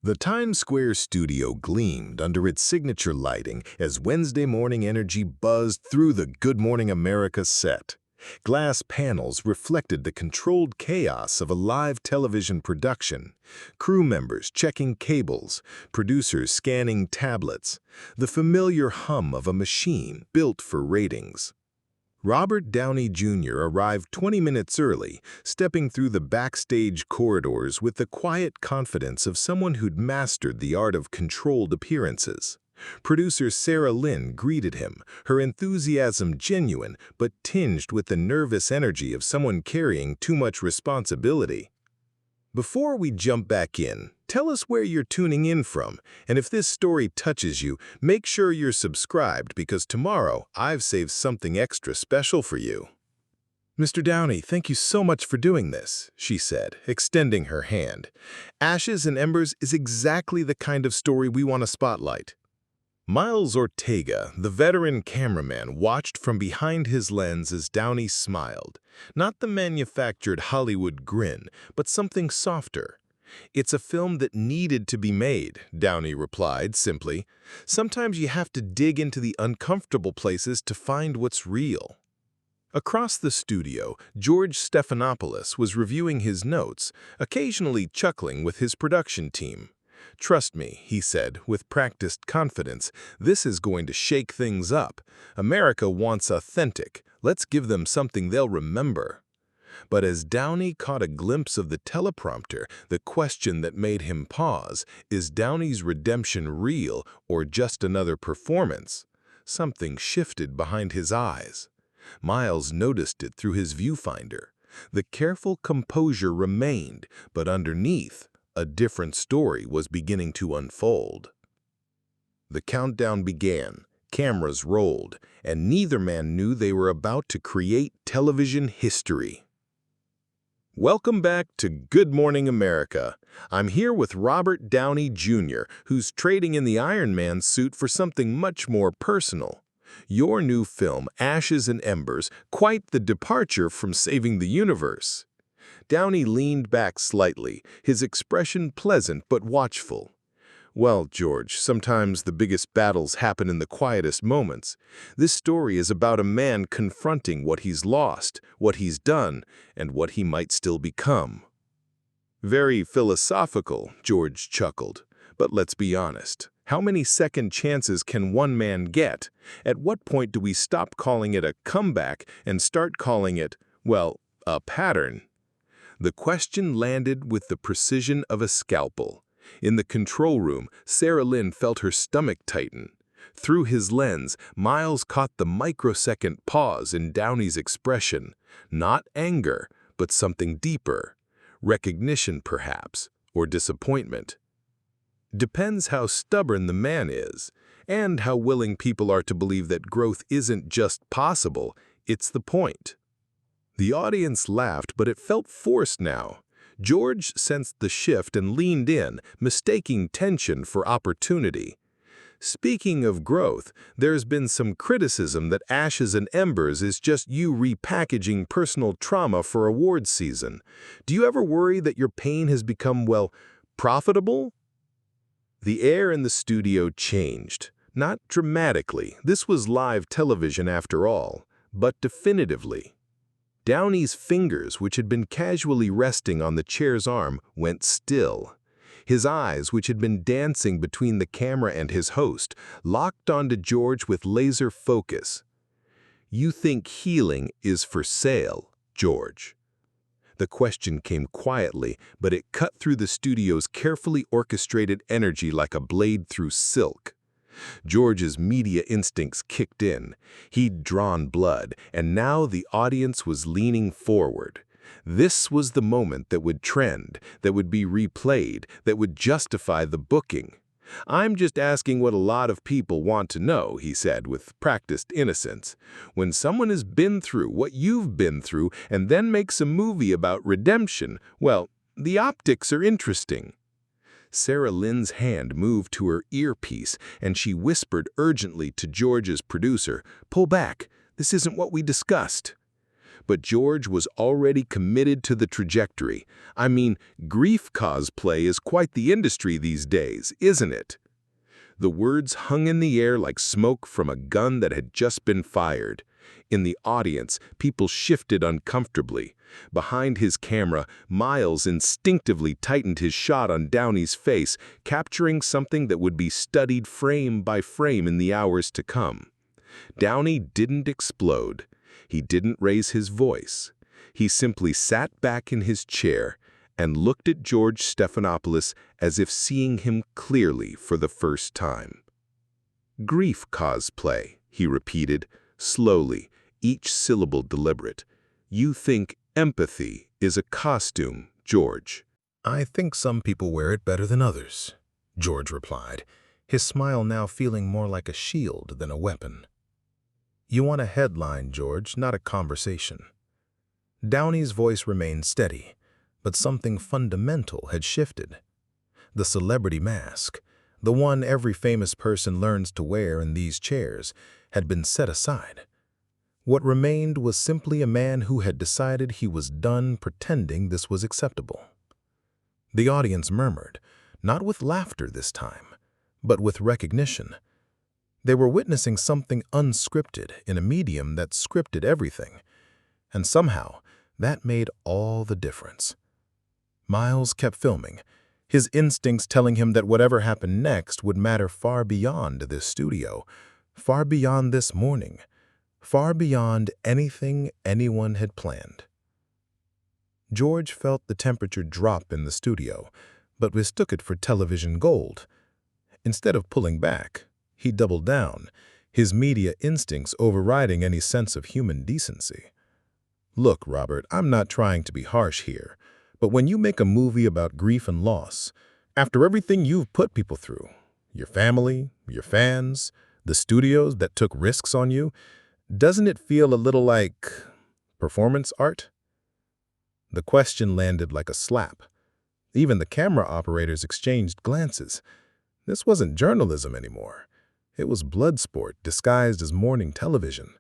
The Times Square studio gleamed under its signature lighting as Wednesday morning energy buzzed through the Good Morning America set. Glass panels reflected the controlled chaos of a live television production. Crew members checking cables, producers scanning tablets, the familiar hum of a machine built for ratings. Robert Downey Jr. arrived 20 minutes early, stepping through the backstage corridors with the quiet confidence of someone who'd mastered the art of controlled appearances. Producer Sarah Lin greeted him, her enthusiasm genuine but tinged with the nervous energy of someone carrying too much responsibility. Before we jump back in, tell us where you're tuning in from, and if this story touches you, make sure you're subscribed because tomorrow I've saved something extra special for you. Mr. Downey, thank you so much for doing this, she said, extending her hand. Ashes and Embers is exactly the kind of story we want to spotlight. Miles Ortega, the veteran cameraman, watched from behind his lens as Downey smiled. Not the manufactured Hollywood grin, but something softer. "It's a film that needed to be made," Downey replied simply. "Sometimes you have to dig into the uncomfortable places to find what's real." Across the studio, George Stephanopoulos was reviewing his notes, occasionally chuckling with his production team. "Trust me," he said, with practiced confidence, "this is going to shake things up. America wants authentic. Let's give them something they'll remember." But as Downey caught a glimpse of the teleprompter, the question that made him pause, is Downey's redemption real or just another performance? Something shifted behind his eyes. Miles noticed it through his viewfinder. The careful composure remained, but underneath, a different story was beginning to unfold. The countdown began, cameras rolled, and neither man knew they were about to create television history. Welcome back to Good Morning America. I'm here with Robert Downey Jr., who's trading in the Iron Man suit for something much more personal. Your new film, Ashes and Embers, quite the departure from saving the universe. Downey leaned back slightly, his expression pleasant but watchful. "Well, George, sometimes the biggest battles happen in the quietest moments. This story is about a man confronting what he's lost, what he's done, and what he might still become." "Very philosophical," George chuckled. "But let's be honest. How many second chances can one man get? At what point do we stop calling it a comeback and start calling it, well, a pattern?" The question landed with the precision of a scalpel. In the control room, Sarah Lin felt her stomach tighten. Through his lens, Miles caught the microsecond pause in Downey's expression. Not anger, but something deeper. Recognition, perhaps, or disappointment. Depends how stubborn the man is, and how willing people are to believe that growth isn't just possible, it's the point. The audience laughed, but it felt forced now. George sensed the shift and leaned in, mistaking tension for opportunity. "Speaking of growth, there's been some criticism that Ashes and Embers is just you repackaging personal trauma for awards season. Do you ever worry that your pain has become, well, profitable?" The air in the studio changed. Not dramatically, this was live television after all, but definitively. Downey's fingers, which had been casually resting on the chair's arm, went still. His eyes, which had been dancing between the camera and his host, locked onto George with laser focus. "You think healing is for sale, George?" The question came quietly, but it cut through the studio's carefully orchestrated energy like a blade through silk. George's media instincts kicked in. He'd drawn blood, and now the audience was leaning forward. This was the moment that would trend, that would be replayed, that would justify the booking. "I'm just asking what a lot of people want to know," he said with practiced innocence. "When someone has been through what you've been through and then makes a movie about redemption, well, the optics are interesting." Sarah Lin's hand moved to her earpiece, and she whispered urgently to George's producer, "Pull back. This isn't what we discussed." But George was already committed to the trajectory. I mean, grief cosplay is quite the industry these days, isn't it? The words hung in the air like smoke from a gun that had just been fired. In the audience, people shifted uncomfortably. Behind his camera, Miles instinctively tightened his shot on Downey's face, capturing something that would be studied frame by frame in the hours to come. Downey didn't explode. He didn't raise his voice. He simply sat back in his chair and looked at George Stephanopoulos as if seeing him clearly for the first time. "Grief cosplay," he repeated, slowly, each syllable deliberate. "You think empathy is a costume, George?" "I think some people wear it better than others," George replied, his smile now feeling more like a shield than a weapon. "You want a headline, George, not a conversation." Downey's voice remained steady, but something fundamental had shifted. The celebrity mask, the one every famous person learns to wear in these chairs, had been set aside. What remained was simply a man who had decided he was done pretending this was acceptable. The audience murmured, not with laughter this time, but with recognition. They were witnessing something unscripted in a medium that scripted everything, and somehow that made all the difference. Miles kept filming, his instincts telling him that whatever happened next would matter far beyond this studio, far beyond this morning, far beyond anything anyone had planned. George felt the temperature drop in the studio, but mistook it for television gold. Instead of pulling back, he doubled down, his media instincts overriding any sense of human decency. "Look, Robert, I'm not trying to be harsh here, but when you make a movie about grief and loss, after everything you've put people through, your family, your fans, the studios that took risks on you, doesn't it feel a little like performance art?" The question landed like a slap. Even the camera operators exchanged glances. This wasn't journalism anymore. It was blood sport disguised as morning television.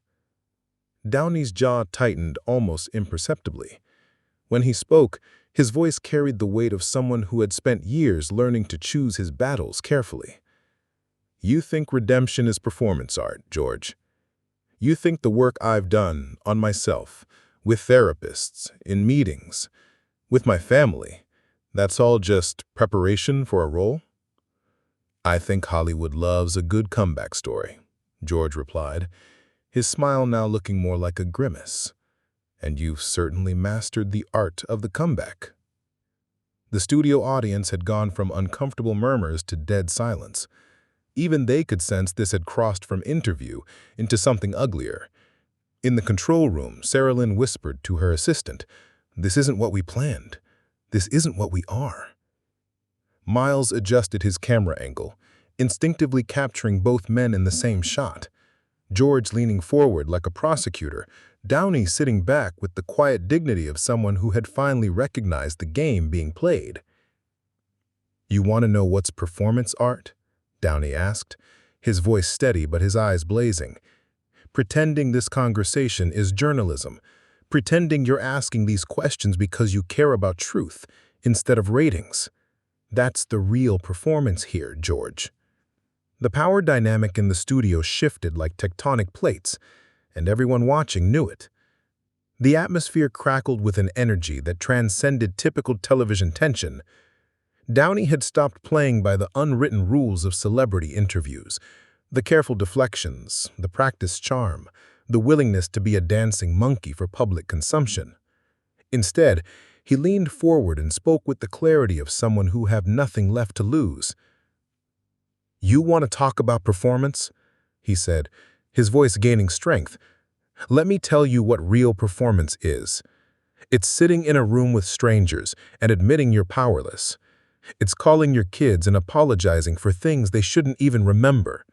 Downey's jaw tightened almost imperceptibly. When he spoke, his voice carried the weight of someone who had spent years learning to choose his battles carefully. "You think redemption is performance art, George. You think the work I've done on myself, with therapists, in meetings, with my family, that's all just preparation for a role?" "I think Hollywood loves a good comeback story," George replied, his smile now looking more like a grimace. "And you've certainly mastered the art of the comeback." The studio audience had gone from uncomfortable murmurs to dead silence. Even they could sense this had crossed from interview into something uglier. In the control room, Sarah Lin whispered to her assistant, "This isn't what we planned. This isn't what we are." Miles adjusted his camera angle, instinctively capturing both men in the same shot. George leaning forward like a prosecutor, Downey sitting back with the quiet dignity of someone who had finally recognized the game being played. "You want to know what's performance art?" Downey asked, his voice steady but his eyes blazing. "Pretending this conversation is journalism, pretending you're asking these questions because you care about truth instead of ratings. That's the real performance here, George." The power dynamic in the studio shifted like tectonic plates, and everyone watching knew it. The atmosphere crackled with an energy that transcended typical television tension. Downey had stopped playing by the unwritten rules of celebrity interviews, the careful deflections, the practiced charm, the willingness to be a dancing monkey for public consumption. Instead, he leaned forward and spoke with the clarity of someone who had nothing left to lose. "You want to talk about performance?" he said, his voice gaining strength. "Let me tell you what real performance is. It's sitting in a room with strangers and admitting you're powerless. It's calling your kids and apologizing for things they shouldn't even remember.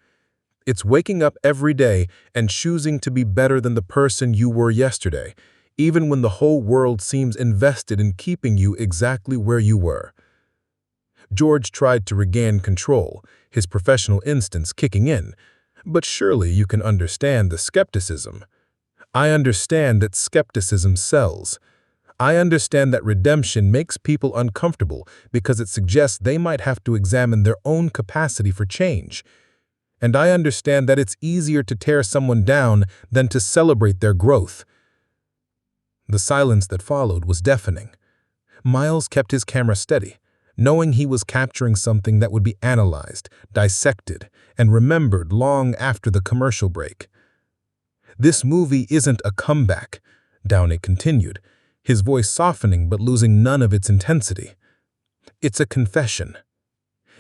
It's waking up every day and choosing to be better than the person you were yesterday, even when the whole world seems invested in keeping you exactly where you were." George tried to regain control, his professional instincts kicking in. "But surely you can understand the skepticism. I understand that skepticism sells. I understand that redemption makes people uncomfortable because it suggests they might have to examine their own capacity for change. And I understand that it's easier to tear someone down than to celebrate their growth." The silence that followed was deafening. Miles kept his camera steady, knowing he was capturing something that would be analyzed, dissected, and remembered long after the commercial break. "This movie isn't a comeback," Downey continued, his voice softening but losing none of its intensity. "It's a confession.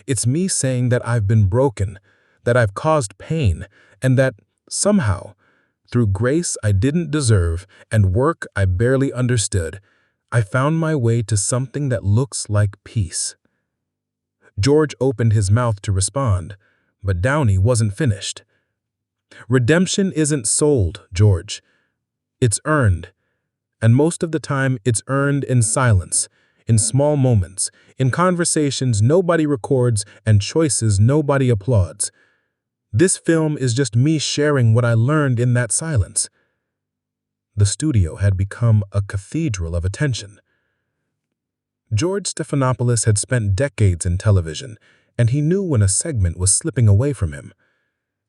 It's me saying that I've been broken, that I've caused pain, and that, somehow, through grace I didn't deserve and work I barely understood, I found my way to something that looks like peace." George opened his mouth to respond, but Downey wasn't finished. "Redemption isn't sold, George. It's earned. And most of the time, it's earned in silence, in small moments, in conversations nobody records and choices nobody applauds. This film is just me sharing what I learned in that silence." The studio had become a cathedral of attention. George Stephanopoulos had spent decades in television, and he knew when a segment was slipping away from him.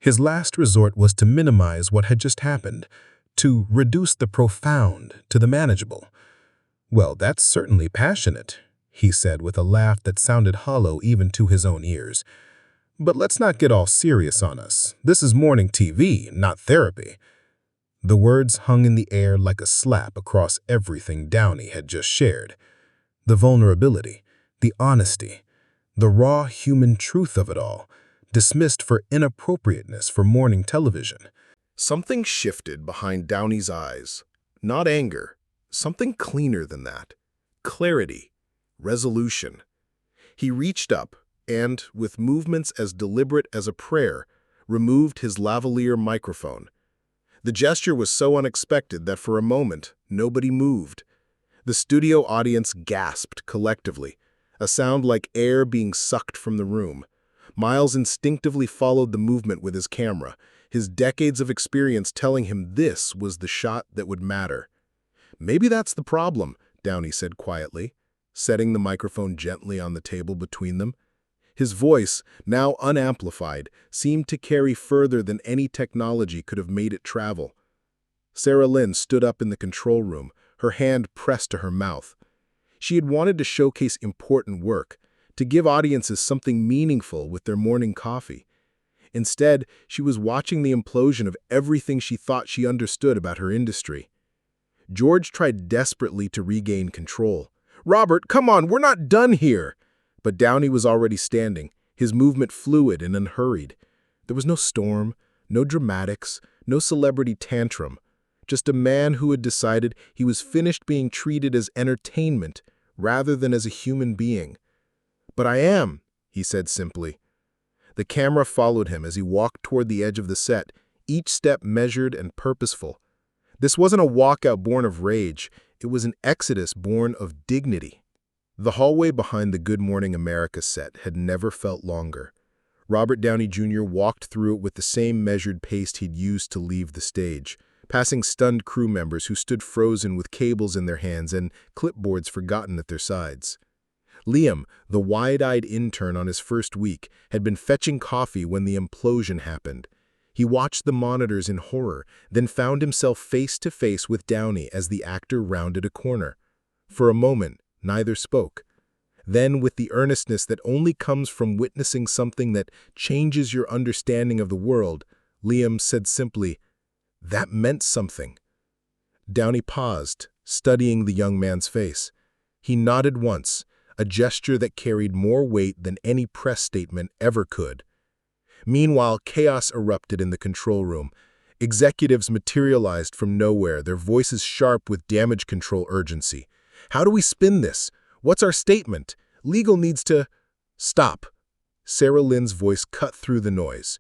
His last resort was to minimize what had just happened, to reduce the profound to the manageable. "Well, that's certainly passionate," he said with a laugh that sounded hollow even to his own ears. "But let's not get all serious on us. This is morning TV, not therapy." The words hung in the air like a slap across everything Downey had just shared. The vulnerability, the honesty, the raw human truth of it all, dismissed for inappropriateness for morning television. Something shifted behind Downey's eyes. Not anger, something cleaner than that. Clarity, resolution. He reached up and, with movements as deliberate as a prayer, removed his lavalier microphone. The gesture was so unexpected that for a moment, nobody moved. The studio audience gasped collectively, a sound like air being sucked from the room. Miles instinctively followed the movement with his camera, his decades of experience telling him this was the shot that would matter. "Maybe that's the problem," Downey said quietly, setting the microphone gently on the table between them. His voice, now unamplified, seemed to carry further than any technology could have made it travel. Sarah Lin stood up in the control room, her hand pressed to her mouth. She had wanted to showcase important work, to give audiences something meaningful with their morning coffee. Instead, she was watching the implosion of everything she thought she understood about her industry. George tried desperately to regain control. "Robert, come on, we're not done here!" But Downey was already standing, his movement fluid and unhurried. There was no storm, no dramatics, no celebrity tantrum, just a man who had decided he was finished being treated as entertainment rather than as a human being. "But I am," he said simply. The camera followed him as he walked toward the edge of the set, each step measured and purposeful. This wasn't a walkout born of rage, it was an exodus born of dignity. The hallway behind the Good Morning America set had never felt longer. Robert Downey Jr. walked through it with the same measured pace he'd used to leave the stage, passing stunned crew members who stood frozen with cables in their hands and clipboards forgotten at their sides. Liam, the wide-eyed intern on his first week, had been fetching coffee when the implosion happened. He watched the monitors in horror, then found himself face-to-face with Downey as the actor rounded a corner. For a moment, neither spoke. Then, with the earnestness that only comes from witnessing something that changes your understanding of the world, Liam said simply, "That meant something." Downey paused, studying the young man's face. He nodded once, a gesture that carried more weight than any press statement ever could. Meanwhile, chaos erupted in the control room. Executives materialized from nowhere, their voices sharp with damage control urgency. "How do we spin this? What's our statement? Legal needs to—" "Stop." Sarah Lin's voice cut through the noise.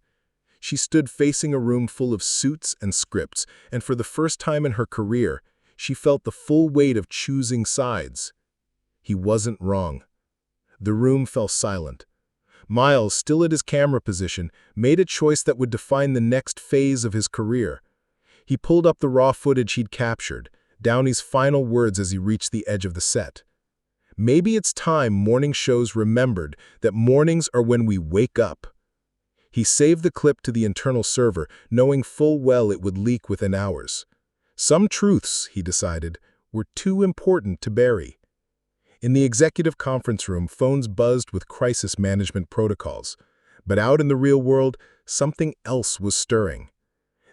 She stood facing a room full of suits and scripts, and for the first time in her career, she felt the full weight of choosing sides. He wasn't wrong. The room fell silent. Miles, still at his camera position, made a choice that would define the next phase of his career. He pulled up the raw footage he'd captured, Downey's final words as he reached the edge of the set. Maybe it's time morning shows remembered that mornings are when we wake up. He saved the clip to the internal server, knowing full well it would leak within hours. Some truths, he decided, were too important to bury. In the executive conference room, phones buzzed with crisis management protocols. But out in the real world, something else was stirring.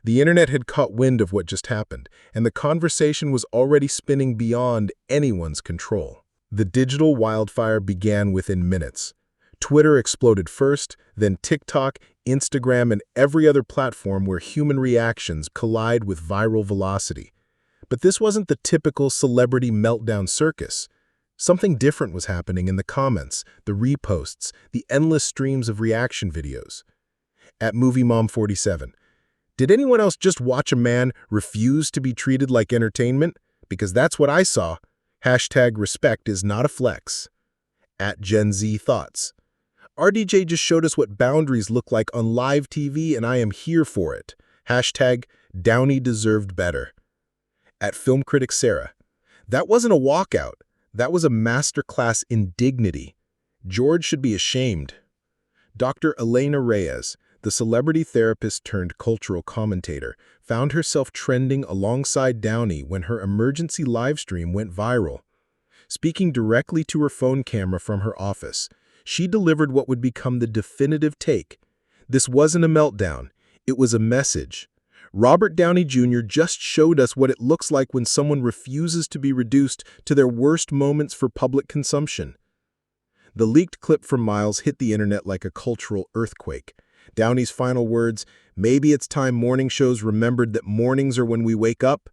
The internet had caught wind of what just happened, and the conversation was already spinning beyond anyone's control. The digital wildfire began within minutes. Twitter exploded first, then TikTok, Instagram, and every other platform where human reactions collide with viral velocity. But this wasn't the typical celebrity meltdown circus. Something different was happening in the comments, the reposts, the endless streams of reaction videos. At Movie Mom 47, did anyone else just watch a man refuse to be treated like entertainment? Because that's what I saw. #respect is not a flex. At Gen Z Thoughts, RDJ just showed us what boundaries look like on live TV, and I am here for it. #Downey deserved better. At Film Critic Sarah, that wasn't a walkout. That was a masterclass in dignity. George should be ashamed. Dr. Elena Reyes, the celebrity therapist turned cultural commentator, found herself trending alongside Downey when her emergency livestream went viral. Speaking directly to her phone camera from her office, she delivered what would become the definitive take. This wasn't a meltdown. It was a message. Robert Downey Jr. just showed us what it looks like when someone refuses to be reduced to their worst moments for public consumption. The leaked clip from Miles hit the internet like a cultural earthquake. Downey's final words, "Maybe it's time morning shows remembered that mornings are when we wake up,"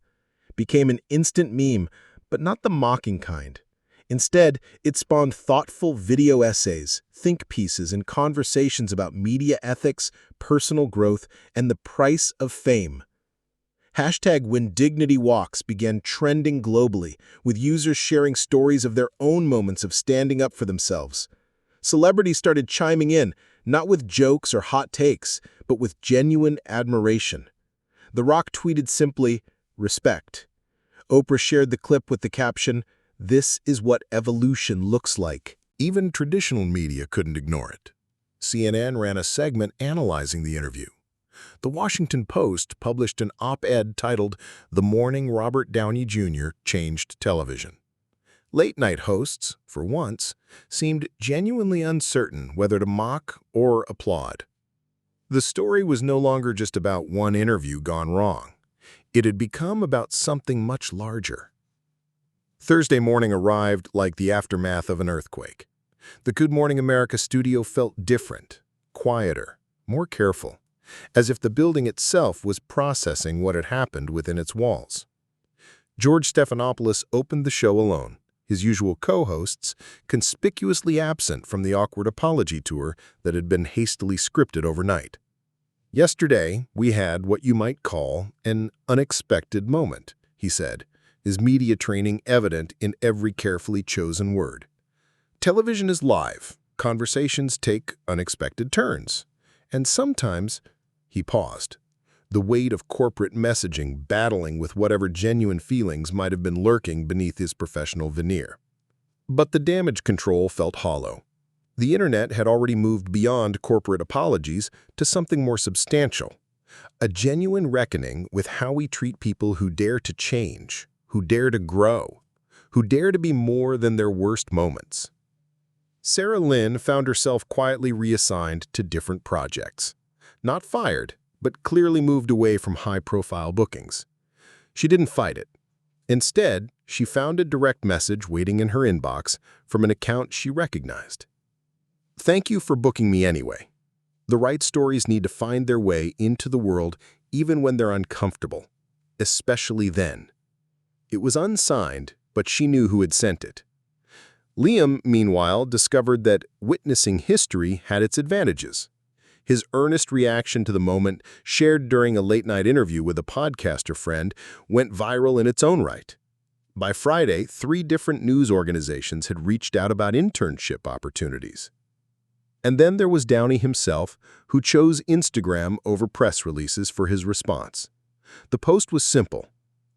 became an instant meme, but not the mocking kind. Instead, it spawned thoughtful video essays, think pieces, and conversations about media ethics, personal growth, and the price of fame. #WhenDignityWalks began trending globally, with users sharing stories of their own moments of standing up for themselves. Celebrities started chiming in, not with jokes or hot takes, but with genuine admiration. The Rock tweeted simply, "Respect." Oprah shared the clip with the caption, "This is what evolution looks like." Even traditional media couldn't ignore it. CNN ran a segment analyzing the interview. The Washington Post published an op-ed titled "The Morning Robert Downey Jr. Changed Television." Late-night hosts, for once, seemed genuinely uncertain whether to mock or applaud. The story was no longer just about one interview gone wrong. It had become about something much larger. Thursday morning arrived like the aftermath of an earthquake. The Good Morning America studio felt different, quieter, more careful, as if the building itself was processing what had happened within its walls. George Stephanopoulos opened the show alone, his usual co-hosts conspicuously absent from the awkward apology tour that had been hastily scripted overnight. "Yesterday, we had what you might call an unexpected moment," he said, his media training evident in every carefully chosen word. "Television is live. Conversations take unexpected turns. And sometimes," he paused, the weight of corporate messaging battling with whatever genuine feelings might have been lurking beneath his professional veneer. But the damage control felt hollow. The internet had already moved beyond corporate apologies to something more substantial, a genuine reckoning with how we treat people who dare to change, who dare to grow, who dare to be more than their worst moments. Sarah Lin found herself quietly reassigned to different projects. Not fired, but clearly moved away from high-profile bookings. She didn't fight it. Instead, she found a direct message waiting in her inbox from an account she recognized. "Thank you for booking me anyway. The right stories need to find their way into the world even when they're uncomfortable, especially then." It was unsigned, but she knew who had sent it. Liam, meanwhile, discovered that witnessing history had its advantages. His earnest reaction to the moment, shared during a late-night interview with a podcaster friend, went viral in its own right. By Friday, 3 different news organizations had reached out about internship opportunities. And then there was Downey himself, who chose Instagram over press releases for his response. The post was simple,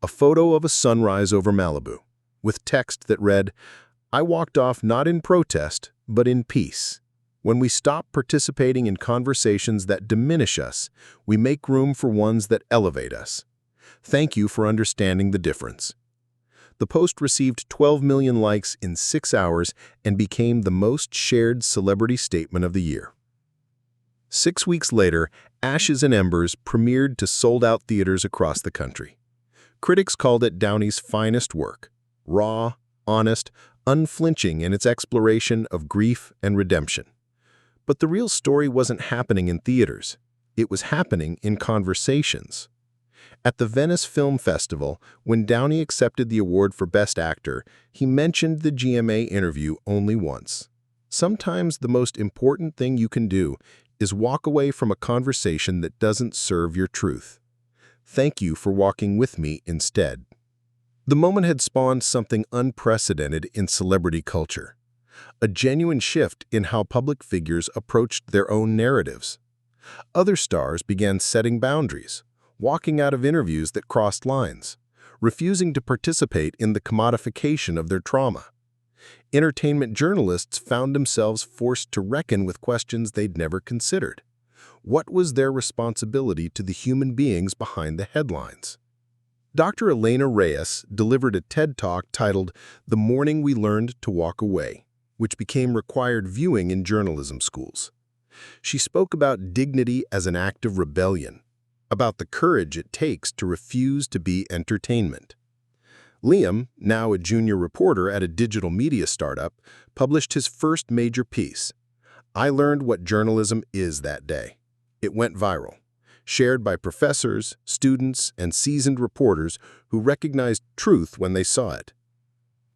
a photo of a sunrise over Malibu, with text that read, "I walked off not in protest, but in peace. When we stop participating in conversations that diminish us, we make room for ones that elevate us. Thank you for understanding the difference." The post received 12 million likes in 6 hours and became the most shared celebrity statement of the year. 6 weeks later, Ashes and Embers premiered to sold-out theaters across the country. Critics called it Downey's finest work, raw, honest, unflinching in its exploration of grief and redemption. But the real story wasn't happening in theaters. It was happening in conversations. At the Venice Film Festival, when Downey accepted the award for Best Actor, he mentioned the GMA interview only once. Sometimes the most important thing you can do is walk away from a conversation that doesn't serve your truth. Thank you for walking with me instead. The moment had spawned something unprecedented in celebrity culture, a genuine shift in how public figures approached their own narratives. Other stars began setting boundaries, walking out of interviews that crossed lines, refusing to participate in the commodification of their trauma. Entertainment journalists found themselves forced to reckon with questions they'd never considered. What was their responsibility to the human beings behind the headlines? Dr. Elena Reyes delivered a TED Talk titled "The Morning We Learned to Walk Away," which became required viewing in journalism schools. She spoke about dignity as an act of rebellion, about the courage it takes to refuse to be entertainment. Liam, now a junior reporter at a digital media startup, published his first major piece. "I learned what journalism is that day." It went viral, shared by professors, students, and seasoned reporters who recognized truth when they saw it.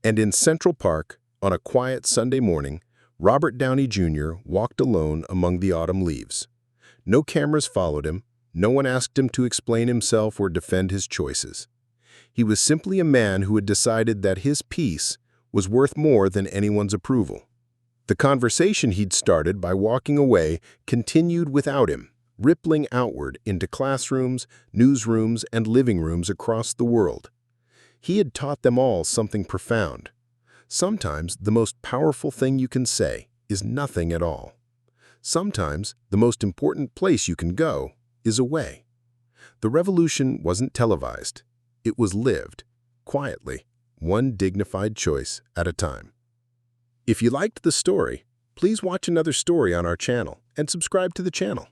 And in Central Park, on a quiet Sunday morning, Robert Downey Jr. walked alone among the autumn leaves. No cameras followed him. No one asked him to explain himself or defend his choices. He was simply a man who had decided that his peace was worth more than anyone's approval. The conversation he'd started by walking away continued without him, rippling outward into classrooms, newsrooms, and living rooms across the world. He had taught them all something profound. Sometimes the most powerful thing you can say is nothing at all. Sometimes the most important place you can go is away. The revolution wasn't televised. It was lived, quietly, one dignified choice at a time. If you liked the story, please watch another story on our channel and subscribe to the channel.